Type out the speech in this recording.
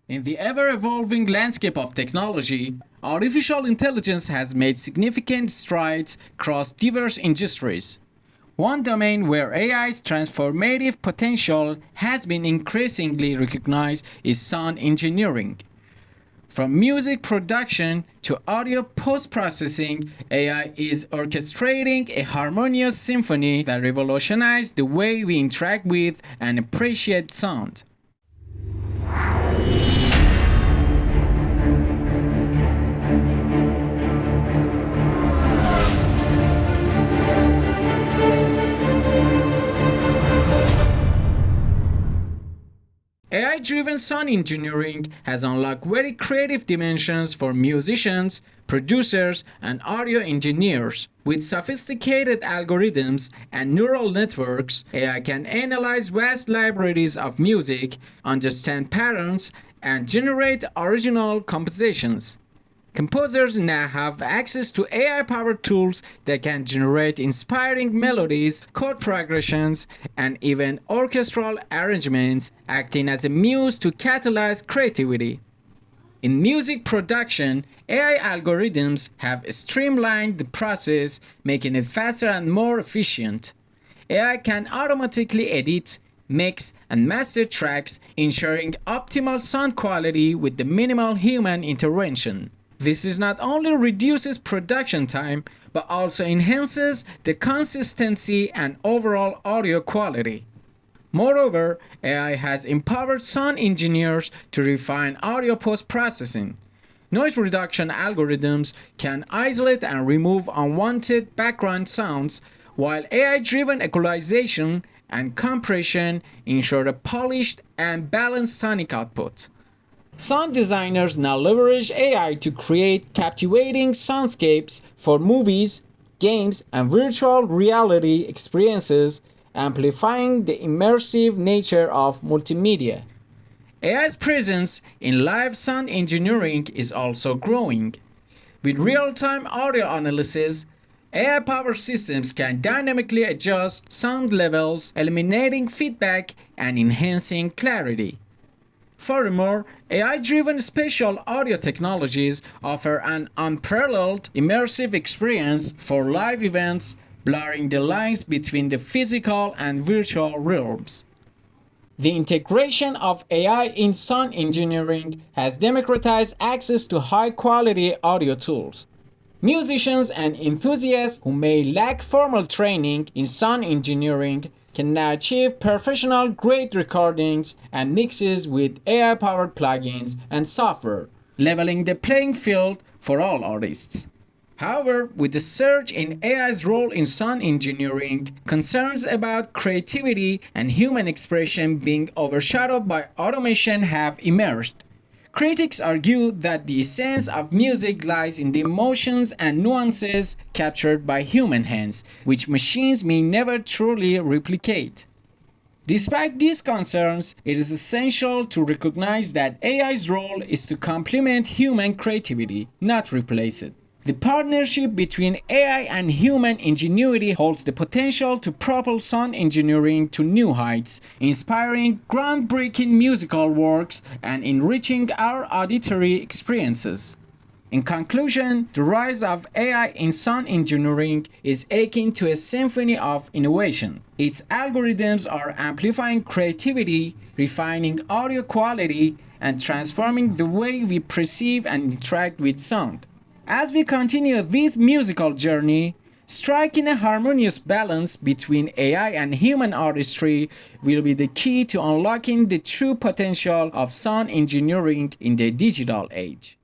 In the ever-evolving landscape of technology, artificial intelligence has made significant strides across diverse industries. One domain where AI's transformative potential has been increasingly recognized is sound engineering. From music production to audio post-processing, AI is orchestrating a harmonious symphony that revolutionizes the way we interact with and appreciate sound. AI-driven sound engineering has unlocked very creative dimensions for musicians, producers, and audio engineers. With sophisticated algorithms and neural networks, AI can analyze vast libraries of music, understand patterns, and generate original compositions. Composers now have access to AI-powered tools that can generate inspiring melodies, chord progressions, and even orchestral arrangements, acting as a muse to catalyze creativity. In music production, AI algorithms have streamlined the process, making it faster and more efficient. AI can automatically edit, mix, and master tracks, ensuring optimal sound quality with the minimal human intervention. This not only reduces production time, but also enhances the consistency and overall audio quality. Moreover, AI has empowered sound engineers to refine audio post-processing. Noise reduction algorithms can isolate and remove unwanted background sounds, while AI-driven equalization and compression ensure a polished and balanced sonic output. Sound designers now leverage AI to create captivating soundscapes for movies, games, and virtual reality experiences, amplifying the immersive nature of multimedia. AI's presence in live sound engineering is also growing. With real-time audio analysis, AI-powered systems can dynamically adjust sound levels, eliminating feedback and enhancing clarity. Furthermore, AI-driven spatial audio technologies offer an unparalleled immersive experience for live events, blurring the lines between the physical and virtual realms. The integration of AI in sound engineering has democratized access to high-quality audio tools. Musicians and enthusiasts who may lack formal training in sound engineering can now achieve professional-grade recordings and mixes with AI-powered plugins and software, leveling the playing field for all artists. However, with the surge in AI's role in sound engineering, concerns about creativity and human expression being overshadowed by automation have emerged. Critics argue that the essence of music lies in the emotions and nuances captured by human hands, which machines may never truly replicate. Despite these concerns, it is essential to recognize that AI's role is to complement human creativity, not replace it. The partnership between AI and human ingenuity holds the potential to propel sound engineering to new heights, inspiring groundbreaking musical works and enriching our auditory experiences. In conclusion, the rise of AI in sound engineering is akin to a symphony of innovation. Its algorithms are amplifying creativity, refining audio quality, and transforming the way we perceive and interact with sound. As we continue this musical journey, striking a harmonious balance between AI and human artistry will be the key to unlocking the true potential of sound engineering in the digital age.